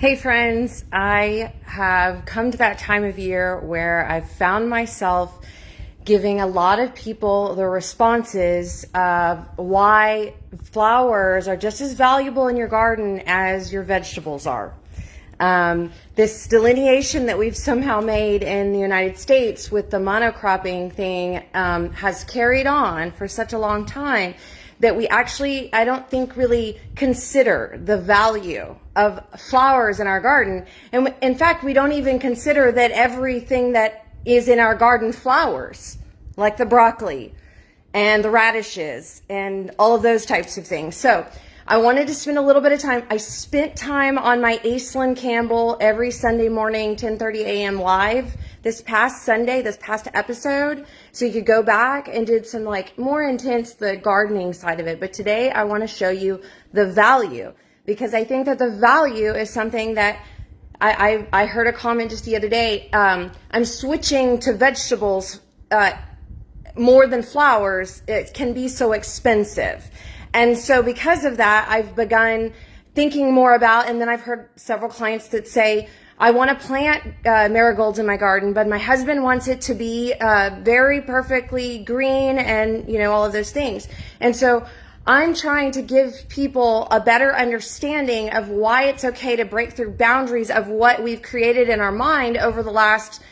Hey friends, I have come to that time of year where I've found myself giving a lot of people the responses of why flowers are just as valuable in your garden as your vegetables are. This delineation that we've somehow made in the United States with the monocropping thing has carried on for such a long time that we actually, I don't think, really consider the value of flowers in our garden. And in fact, we don't even consider that everything that is in our garden flowers, like the broccoli and the radishes and all of those types of things. So I wanted to spend a little bit of time. I spent time on my Aislinn Campbell every Sunday morning, 10:30 a.m. live this past Sunday, this past episode. So you could go back and did some more intense, the gardening side of it. But today I want to show you the value, because I think that the value is something that I heard a comment just the other day. I'm switching to vegetables more than flowers. It can be so expensive. And so because of that, I've begun thinking more about, and then I've heard several clients that say, I want to plant marigolds in my garden, but my husband wants it to be very perfectly green and, all of those things. And so I'm trying to give people a better understanding of why it's okay to break through boundaries of what we've created in our mind over the last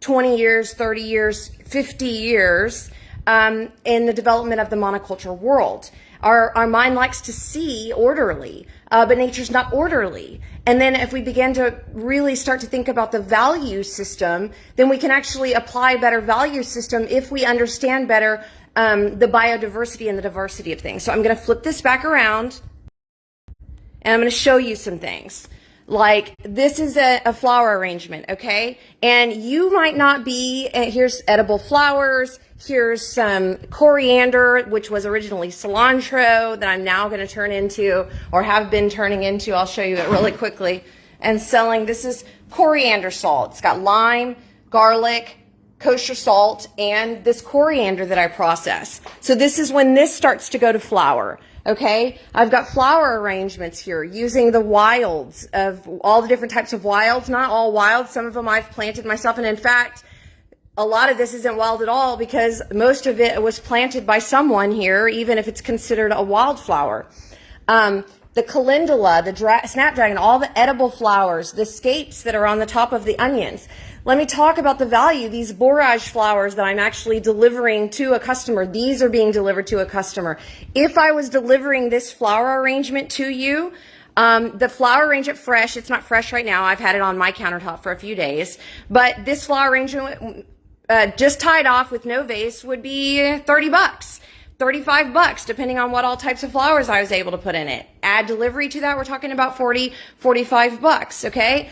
20 years, 30 years, 50 years in the development of the monoculture world. Our mind likes to see orderly, but nature's not orderly. And then if we begin to really start to think about the value system, then we can actually apply a better value system if we understand better the biodiversity and the diversity of things. So I'm going to flip this back around and I'm going to show you some things. Like this is a flower arrangement, okay? And you might not be, here's edible flowers, here's some coriander, which was originally cilantro that I'm now going to turn into, or have been turning into, I'll show you it really quickly, and selling. This is coriander salt. It's got lime, garlic, kosher salt, and this coriander that I process. So this is when this starts to go to flower. Okay, I've got flower arrangements here using the wilds of all the different types of wilds. Not all wild, some of them I've planted myself, and in fact, a lot of this isn't wild at all because most of it was planted by someone here, even if it's considered a wildflower. The calendula, the snapdragon, all the edible flowers, the scapes that are on the top of the onions. Let me talk about the value. These borage flowers that I'm actually delivering to a customer, these are being delivered to a customer. If I was delivering this flower arrangement to you, the flower arrangement fresh, it's not fresh right now. I've had it on my countertop for a few days, but this flower arrangement just tied off with no vase would be $30. $35, depending on what all types of flowers I was able to put in it. Add delivery to that, we're talking about $40, $45, okay?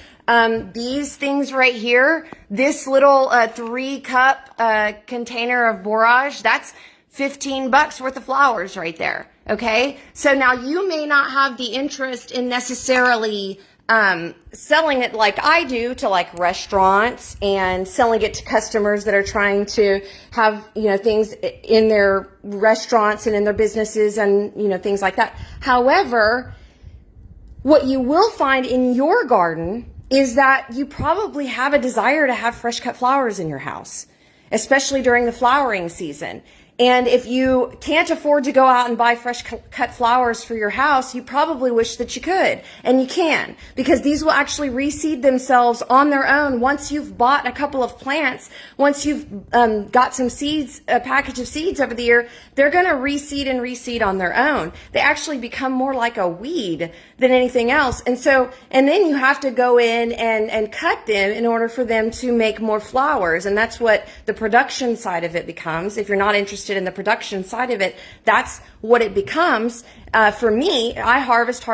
These things right here, this little 3-cup container of borage, that's $15 worth of flowers right there, okay? So now you may not have the interest in necessarily selling it like I do to restaurants and selling it to customers that are trying to have, things in their restaurants and in their businesses and, things like that. However, what you will find in your garden is that you probably have a desire to have fresh cut flowers in your house, especially during the flowering season. And if you can't afford to go out and buy fresh cut flowers for your house, you probably wish that you could. And you can, because these will actually reseed themselves on their own once you've bought a couple of plants. Once you've got some seeds, a package of seeds over the year, they're going to reseed and reseed on their own. They actually become more like a weed than anything else. And then you have to go in and cut them in order for them to make more flowers. And that's what the production side of it becomes. If you're not interested in the production side of it, that's what it becomes. For me, I harvest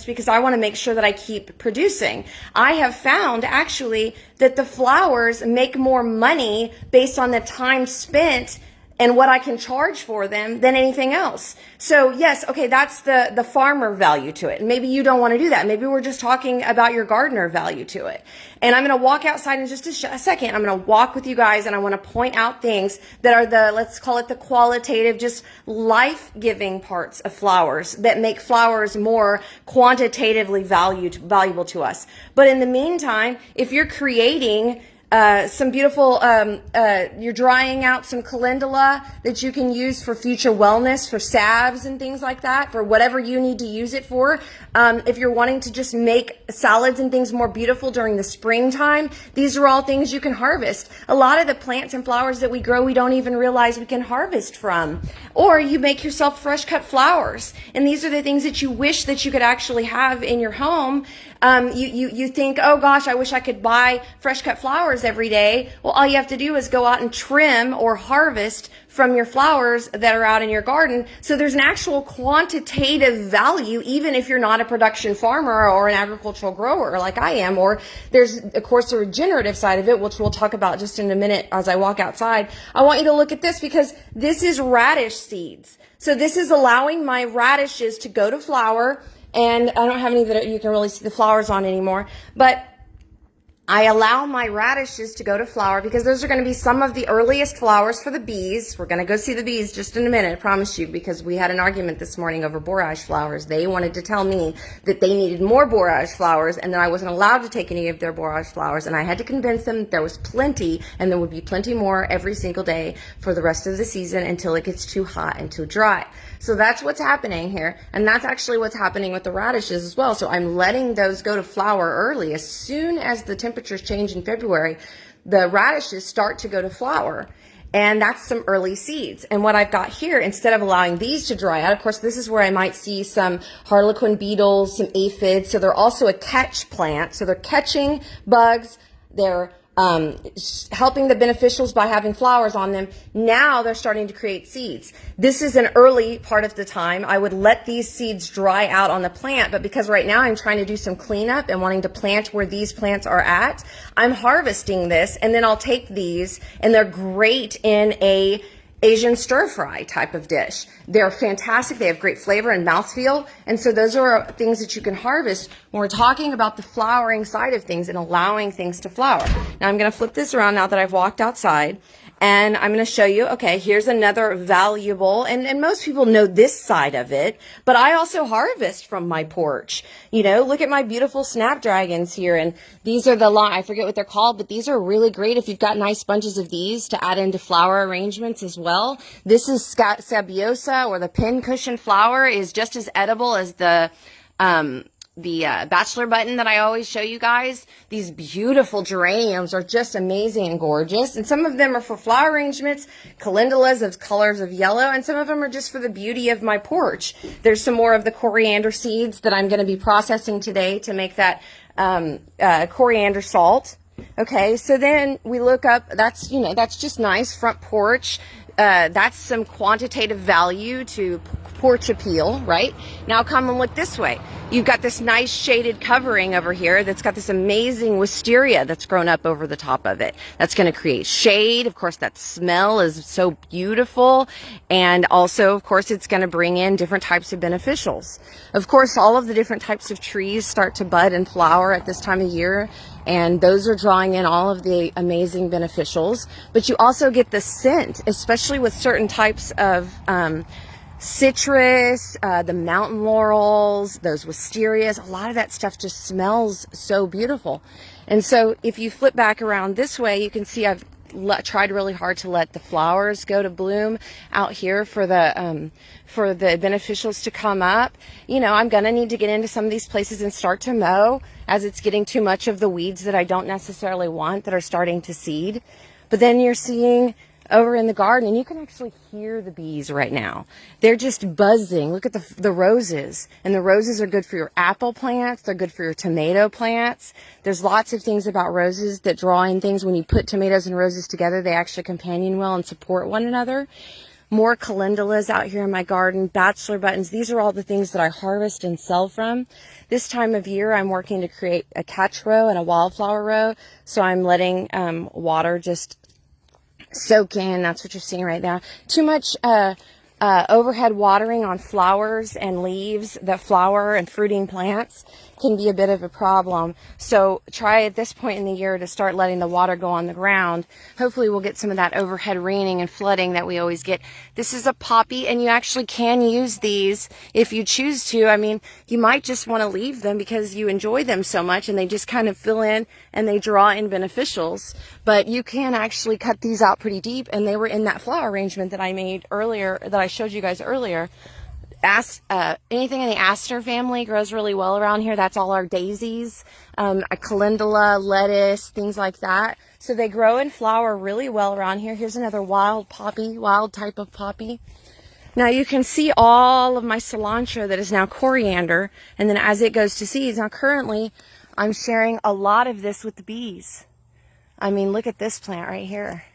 because I want to make sure that I keep producing. I have found actually that the flowers make more money based on the time spent and what I can charge for them than anything else. So yes, okay, that's the farmer value to it. And maybe you don't want to do that. Maybe we're just talking about your gardener value to it. And I'm going to walk outside in just a second. I'm going to walk with you guys, and I want to point out things that are let's call it the qualitative, just life-giving parts of flowers that make flowers more quantitatively valuable to us. But in the meantime, if you're creating some beautiful, you're drying out some calendula that you can use for future wellness, for salves and things like that, for whatever you need to use it for. If you're wanting to just make salads and things more beautiful during the springtime, these are all things you can harvest. A lot of the plants and flowers that we grow, we don't even realize we can harvest from. Or you make yourself fresh cut flowers. And these are the things that you wish that you could actually have in your home. You think, oh gosh, I wish I could buy fresh cut flowers every day. Well, all you have to do is go out and trim or harvest from your flowers that are out in your garden. So there's an actual quantitative value, even if you're not a production farmer or an agricultural grower like I am. Or there's, of course, the regenerative side of it, which we'll talk about just in a minute as I walk outside. I want you to look at this because this is radish seeds. So this is allowing my radishes to go to flower. And I don't have any that you can really see the flowers on anymore, but I allow my radishes to go to flower because those are going to be some of the earliest flowers for the bees. We're going to go see the bees just in a minute, I promise you, because we had an argument this morning over borage flowers. They wanted to tell me that they needed more borage flowers and that I wasn't allowed to take any of their borage flowers. And I had to convince them that there was plenty and there would be plenty more every single day for the rest of the season until it gets too hot and too dry. So that's what's happening here. And that's actually what's happening with the radishes as well. So I'm letting those go to flower early. As soon as the temperatures change in February, the radishes start to go to flower. And that's some early seeds. And what I've got here, instead of allowing these to dry out, of course, this is where I might see some harlequin beetles, some aphids. So they're also a catch plant. So they're catching bugs. They're helping the beneficials by having flowers on them. Now they're starting to create seeds. This is an early part of the time. I would let these seeds dry out on the plant, but because right now I'm trying to do some cleanup and wanting to plant where these plants are at, I'm harvesting this, and then I'll take these, and they're great in a Asian stir fry type of dish. They're fantastic. They have great flavor and mouthfeel. And so those are things that you can harvest when we're talking about the flowering side of things and allowing things to flower. Now I'm going to flip this around now that I've walked outside. And I'm going to show you, okay, here's another valuable, and most people know this side of it, but I also harvest from my porch. You know, look at my beautiful snapdragons here, and these are I forget what they're called, but these are really great if you've got nice bunches of these to add into flower arrangements as well. This is Scapes, or the pincushion flower, is just as edible as the bachelor button that I always show you guys. These beautiful geraniums are just amazing and gorgeous. And some of them are for flower arrangements, calendulas of colors of yellow, and some of them are just for the beauty of my porch. There's some more of the coriander seeds that I'm going to be processing today to make that coriander salt. Okay, so then we look up, that's just nice, front porch. That's some quantitative value to porch appeal, right? Now come and look this way. You've got this nice shaded covering over here that's got this amazing wisteria that's grown up over the top of it. That's going to create shade. Of course, that smell is so beautiful. And also, of course, it's going to bring in different types of beneficials. Of course, all of the different types of trees start to bud and flower at this time of year. And those are drawing in all of the amazing beneficials. But you also get the scent, especially with certain types of citrus, the mountain laurels, those wisterias. A lot of that stuff just smells so beautiful. And so if you flip back around this way, you can see I've tried really hard to let the flowers go to bloom out here for the beneficials to come up. You know, I'm going to need to get into some of these places and start to mow as it's getting too much of the weeds that I don't necessarily want that are starting to seed. But then you're seeing over in the garden, and you can actually hear the bees right now. They're just buzzing. Look at the roses. And the roses are good for your apple plants. They're good for your tomato plants. There's lots of things about roses that draw in things. When you put tomatoes and roses together, they actually companion well and support one another. More calendulas out here in my garden, bachelor buttons. These are all the things that I harvest and sell from. This time of year, I'm working to create a catch row and a wildflower row. So I'm letting water just soak in. That's what you're seeing right now. Too much overhead watering on flowers and leaves that flower and fruiting plants can be a bit of a problem. So try at this point in the year to start letting the water go on the ground. Hopefully we'll get some of that overhead raining and flooding that we always get. This is a poppy, and you actually can use these if you choose to. I mean, you might just want to leave them because you enjoy them so much and they just kind of fill in and they draw in beneficials. But you can actually cut these out pretty deep, and they were in that flower arrangement that I made earlier, that I showed you guys earlier. Anything in the aster family grows really well around here. That's all our daisies, a calendula, lettuce, things like that. So they grow and flower really well around here. Here's another wild poppy, wild type of poppy. Now you can see all of my cilantro that is now coriander, and then as it goes to seeds. Now currently I'm sharing a lot of this with the bees. I mean, look at this plant right here.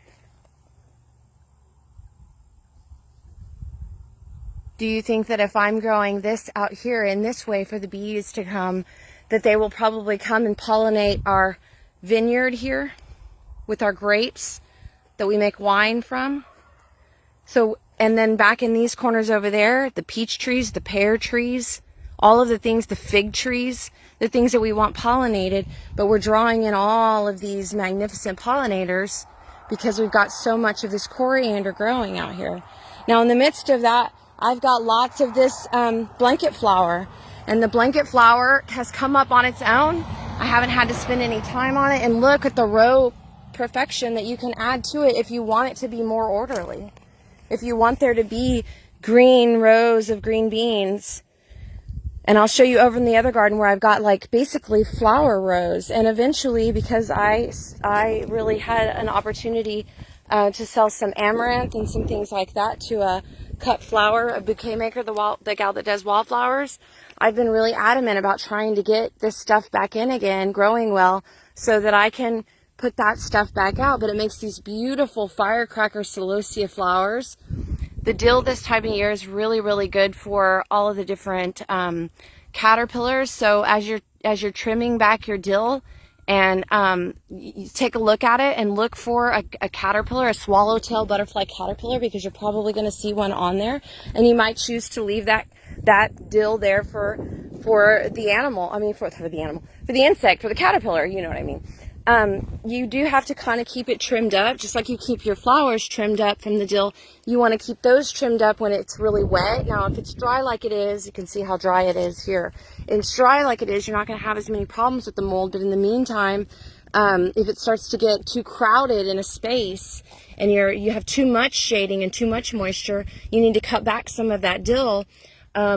Do you think that if I'm growing this out here in this way for the bees to come, that they will probably come and pollinate our vineyard here with our grapes that we make wine from? So, and then back in these corners over there, the peach trees, the pear trees, all of the things, the fig trees, the things that we want pollinated, but we're drawing in all of these magnificent pollinators because we've got so much of this coriander growing out here. Now in the midst of that, I've got lots of this blanket flower, and the blanket flower has come up on its own. I haven't had to spend any time on it, and look at the row perfection that you can add to it if you want it to be more orderly. If you want there to be green rows of green beans. And I'll show you over in the other garden where I've got like basically flower rows. And eventually, because I really had an opportunity to sell some amaranth and some things like that to a cut flower, a bouquet maker, the gal that does wildflowers, I've been really adamant about trying to get this stuff back in again, growing well, so that I can put that stuff back out. But it makes these beautiful firecracker celosia flowers. The dill this time of year is really, really good for all of the different caterpillars. So as you're trimming back your dill, and you take a look at it and look for a caterpillar, a swallowtail butterfly caterpillar, because you're probably going to see one on there, and you might choose to leave that dill there for the animal. I mean, for the insect, for the caterpillar. You know what I mean. You do have to kind of keep it trimmed up, just like you keep your flowers trimmed up from the dill. You want to keep those trimmed up when it's really wet. Now, if it's dry like it is, you can see how dry it is here. If it's dry like it is, you're not going to have as many problems with the mold. But in the meantime, if it starts to get too crowded in a space and you have too much shading and too much moisture, you need to cut back some of that dill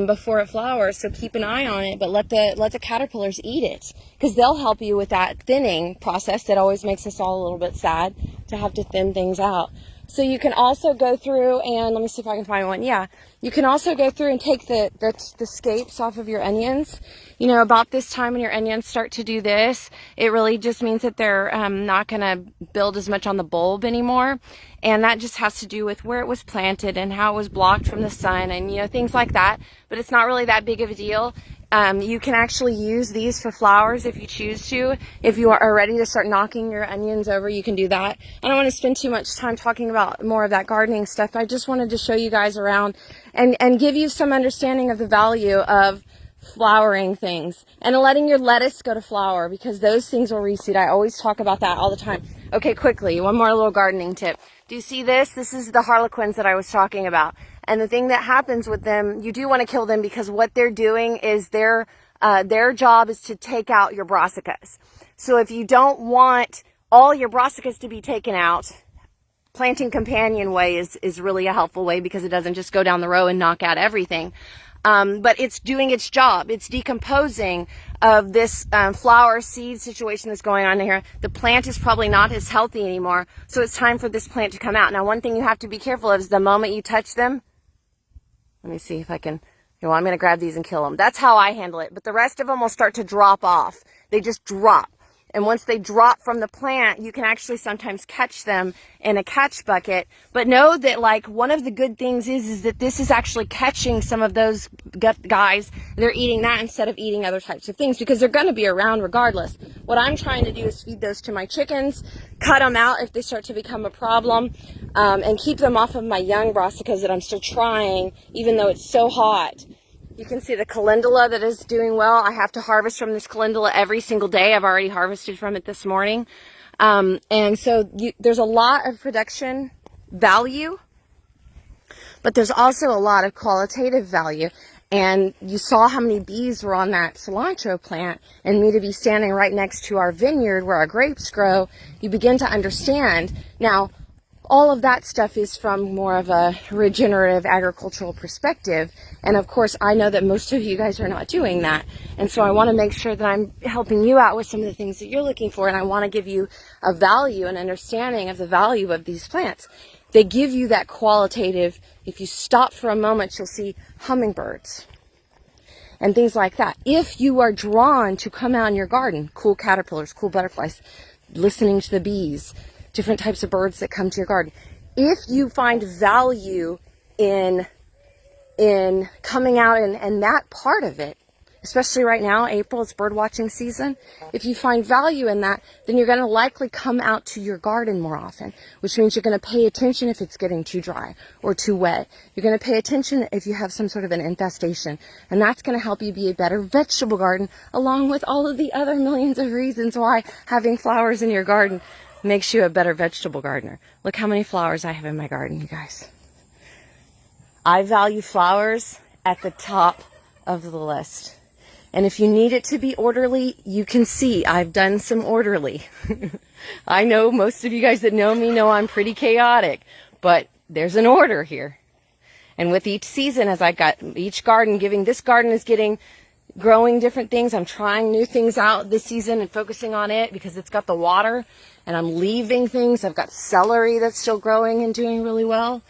before it flowers. So keep an eye on it, but let the caterpillars eat it, because they'll help you with that thinning process that always makes us all a little bit sad to have to thin things out. So you can also go through and, let me see if I can find one. Yeah, you can also go through and take the scapes off of your onions. You know, about this time when your onions start to do this, it really just means that they're not going to build as much on the bulb anymore. And that just has to do with where it was planted and how it was blocked from the sun and, you know, things like that. But it's not really that big of a deal. You can actually use these for flowers if you choose to. If you are ready to start knocking your onions over, you can do that. I don't want to spend too much time talking about more of that gardening stuff. I just wanted to show you guys around and give you some understanding of the value of flowering things and letting your lettuce go to flower, because those things will reseed. I always talk about that all the time. Okay, quickly, one more little gardening tip. Do you see this? This is the harlequins that I was talking about. And the thing that happens with them, you do want to kill them, because what they're doing is their job is to take out your brassicas. So if you don't want all your brassicas to be taken out, planting companion way is really a helpful way, because it doesn't just go down the row and knock out everything. But it's doing its job. It's decomposing of this flower seed situation that's going on here. The plant is probably not as healthy anymore, so it's time for this plant to come out. Now, one thing you have to be careful of is the moment you touch them. Let me see if I can. Well, I'm going to grab these and kill them. That's how I handle it. But the rest of them will start to drop off. They just drop. And once they drop from the plant, you can actually sometimes catch them in a catch bucket. But know that, like, one of the good things is that this is actually catching some of those guys. They're eating that instead of eating other types of things, because they're going to be around regardless. What I'm trying to do is feed those to my chickens, cut them out if they start to become a problem, and keep them off of my young brassicas that I'm still trying, even though it's so hot. You can see the calendula that is doing well. I have to harvest from this calendula every single day. I've already harvested from it this morning. And so there's a lot of production value, but there's also a lot of qualitative value. And you saw how many bees were on that cilantro plant, and me to be standing right next to our vineyard where our grapes grow, you begin to understand. Now, all of that stuff is from more of a regenerative agricultural perspective. And of course, I know that most of you guys are not doing that. And so I want to make sure that I'm helping you out with some of the things that you're looking for. And I want to give you a value and understanding of the value of these plants. They give you that qualitative. If you stop for a moment, you'll see hummingbirds and things like that. If you are drawn to come out in your garden, cool caterpillars, cool butterflies, listening to the bees, different types of birds that come to your garden. If you find value in coming out and that part of it, especially right now, April, it's bird watching season. If you find value in that, then you're going to likely come out to your garden more often, which means you're going to pay attention if it's getting too dry or too wet. You're going to pay attention if you have some sort of an infestation, and that's going to help you be a better vegetable garden, along with all of the other millions of reasons why having flowers in your garden makes you a better vegetable gardener. Look how many flowers I have in my garden, you guys. I value flowers at the top of the list. And if you need it to be orderly, you can see I've done some orderly. I know most of you guys that know me know I'm pretty chaotic, but there's an order here. And with each season, as I got each garden giving, this garden is growing different things. I'm trying new things out this season and focusing on it because it's got the water. And I'm leaving things. I've got celery that's still growing and doing really well.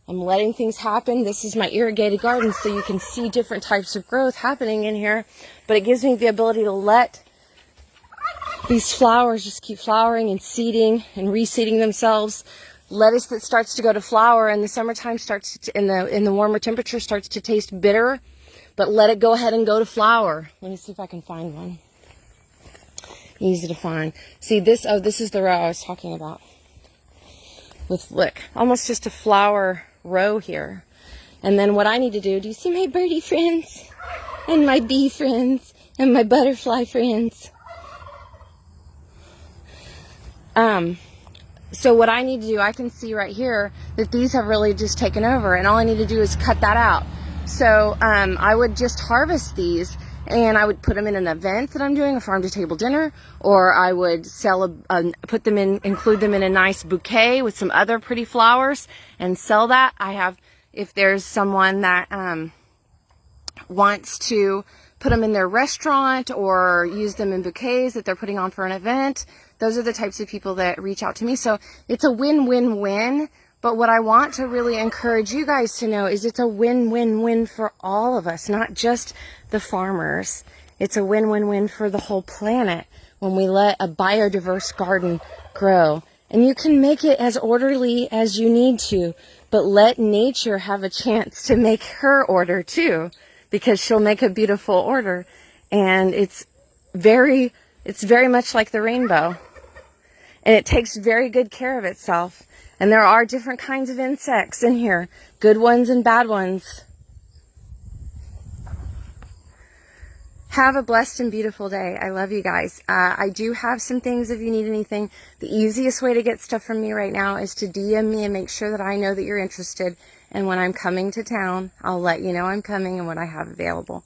I'm letting things happen. This is my irrigated garden, so you can see different types of growth happening in here. But it gives me the ability to let these flowers just keep flowering and seeding and reseeding themselves. Lettuce that starts to go to flower in the summertime starts to, in the warmer temperature, starts to taste bitter. But let it go ahead and go to flower. Let me see if I can find one. Easy to find. See this, this is the row I was talking about. With, look, almost just a flower row here. And then what I need to do you see my birdie friends? And my bee friends? And my butterfly friends? So what I need to do, I can see right here that these have really just taken over, and all I need to do is cut that out. So I would just harvest these, and I would put them in an event that I'm doing, a farm to table dinner, or I would include them in a nice bouquet with some other pretty flowers and sell that. If there's someone that wants to put them in their restaurant or use them in bouquets that they're putting on for an event, those are the types of people that reach out to me. So it's a win-win-win. But what I want to really encourage you guys to know is it's a win-win-win for all of us, not just the farmers. It's a win-win-win for the whole planet when we let a biodiverse garden grow. And you can make it as orderly as you need to, but let nature have a chance to make her order too, because she'll make a beautiful order. And it's very much like the rainbow. And it takes very good care of itself. And there are different kinds of insects in here, good ones and bad ones. Have a blessed and beautiful day. I love you guys. I do have some things if you need anything. The easiest way to get stuff from me right now is to DM me and make sure that I know that you're interested. And when I'm coming to town, I'll let you know I'm coming and what I have available.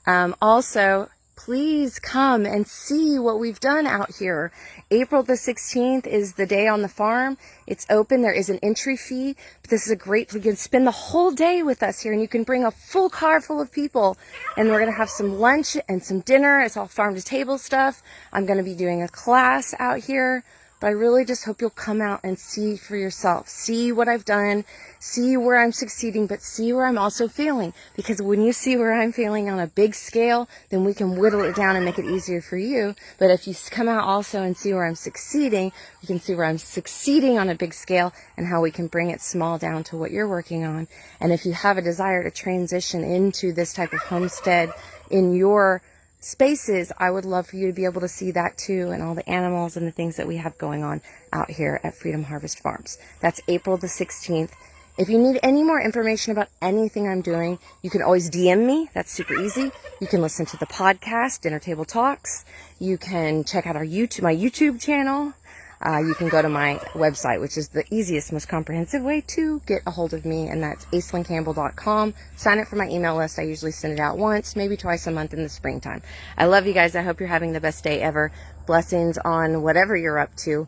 Also, please come and see what we've done out here. April the 16th is the day on the farm. It's open. There is an entry fee. But this is a great, you can spend the whole day with us here, and you can bring a full car full of people. And we're going to have some lunch and some dinner. It's all farm to table stuff. I'm going to be doing a class out here but I really just hope you'll come out and see for yourself. See what I've done, see where I'm succeeding, but see where I'm also failing. Because when you see where I'm failing on a big scale, then we can whittle it down and make it easier for you. But if you come out also and see where I'm succeeding, you can see where I'm succeeding on a big scale and how we can bring it small down to what you're working on. And if you have a desire to transition into this type of homestead in your spaces, I would love for you to be able to see that too, and all the animals and the things that we have going on out here at Freedom Harvest Farms. That's April the 16th. If you need any more information about anything I'm doing, you can always DM me. That's super easy. You can listen to the podcast, Dinner Table Talks. You can check out my YouTube channel. You can go to my website, which is the easiest, most comprehensive way to get a hold of me, and that's aislingcampbell.com. Sign up for my email list. I usually send it out once, maybe twice a month in the springtime. I love you guys. I hope you're having the best day ever. Blessings on whatever you're up to.